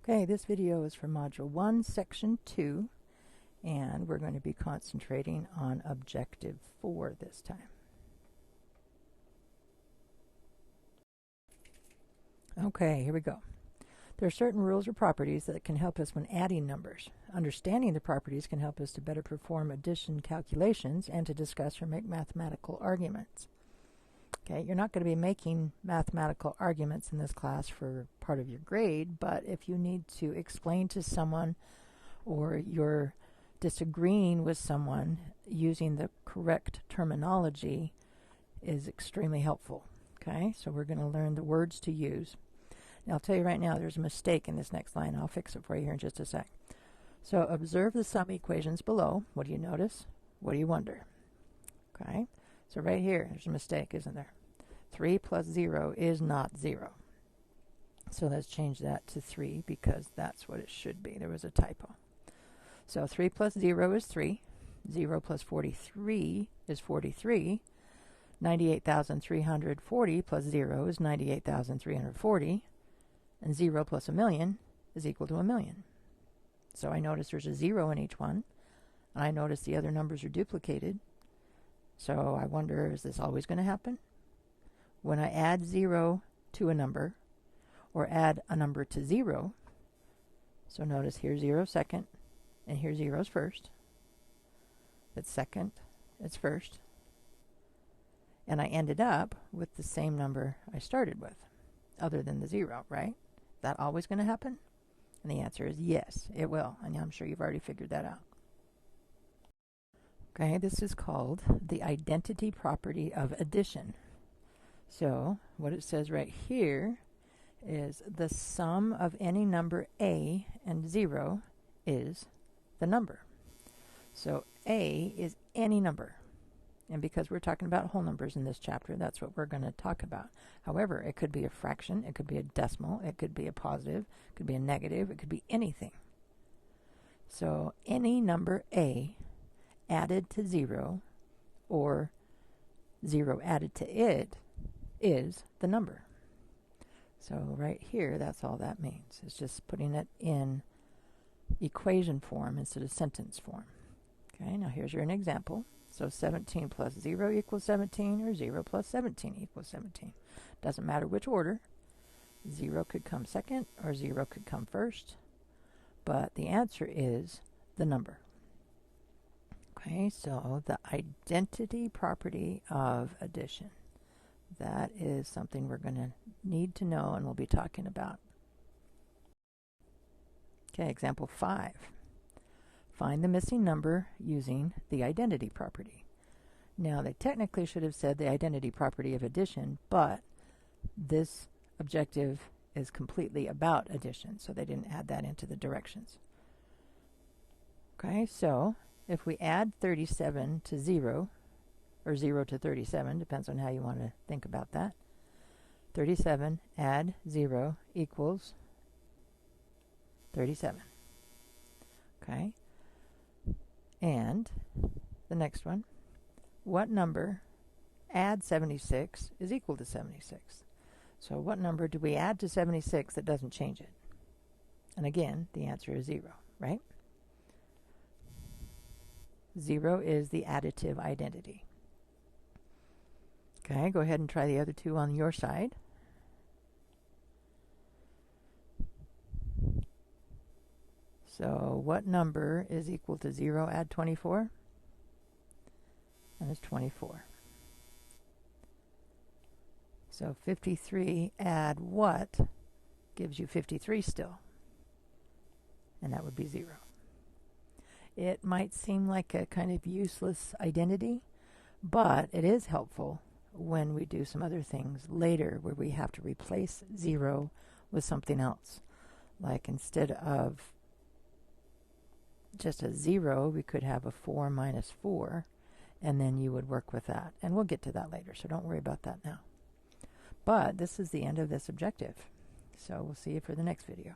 Okay, this video is for Module 1, Section 2, and we're going to be concentrating on Objective 4 this time. Okay, here we go. There are certain rules or properties that can help us when adding numbers. Understanding the properties can help us to better perform addition calculations and to discuss or make mathematical arguments. Okay, you're not going to be making mathematical arguments in this class for part of your grade, but if you need to explain to someone or you're disagreeing with someone, using the correct terminology is extremely helpful. Okay, so we're going to learn the words to use. Now, I'll tell you right now, there's a mistake in this next line. I'll fix it for you here in just a sec. So observe the sum equations below. What do you notice? What do you wonder? Okay, so right here, there's a mistake, isn't there? 3 plus 0 is not 0. So let's change that to 3 because that's what it should be. There was a typo. So 3 plus 0 is 3. 0 plus 43 is 43. 98,340 plus 0 is 98,340. And 0 plus a million is equal to a million. So I notice there's a 0 in each one. And I notice the other numbers are duplicated. So I wonder, is this always going to happen? When I add 0 to a number, or add a number to 0, so notice here's 0 second, and here's 0's first. It's second, it's first. And I ended up with the same number I started with, other than the 0, right? Is that always going to happen? And the answer is yes, it will. And I'm sure you've already figured that out. Okay, this is called the identity property of addition. So what it says right here is the sum of any number a and 0 is the number. So a is any number. And because we're talking about whole numbers in this chapter, that's what we're going to talk about. However, it could be a fraction, it could be a decimal, it could be a positive, it could be a negative, it could be anything. So any number a added to 0 or 0 added to it is the number. So right here, that's all that means. It's just putting it in equation form instead of sentence form. Okay, now here's an example. So 17 plus 0 equals 17, or 0 plus 17 equals 17. Doesn't matter which order. 0 could come second, or 0 could come first. But the answer is the number. Okay, so the identity property of addition. That is something we're going to need to know and we'll be talking about. Okay, example 5. Find the missing number using the identity property. Now, they technically should have said the identity property of addition, but this objective is completely about addition, so they didn't add that into the directions. Okay, so if we add 37 to 0, or 0 to 37, depends on how you want to think about that. 37 add 0 equals 37. Okay. And the next one, what number add 76 is equal to 76? So what number do we add to 76 that doesn't change it? And again, the answer is 0, right? 0 is the additive identity. Okay, go ahead and try the other two on your side. So what number is equal to 0 add 24? And it's 24. So 53 add what gives you 53 still? And that would be 0. It might seem like a kind of useless identity, but it is helpful when we do some other things later where we have to replace 0 with something else. Like instead of just a 0, we could have a 4 minus 4, and then you would work with that. And we'll get to that later, so don't worry about that now. But this is the end of this objective. So we'll see you for the next video.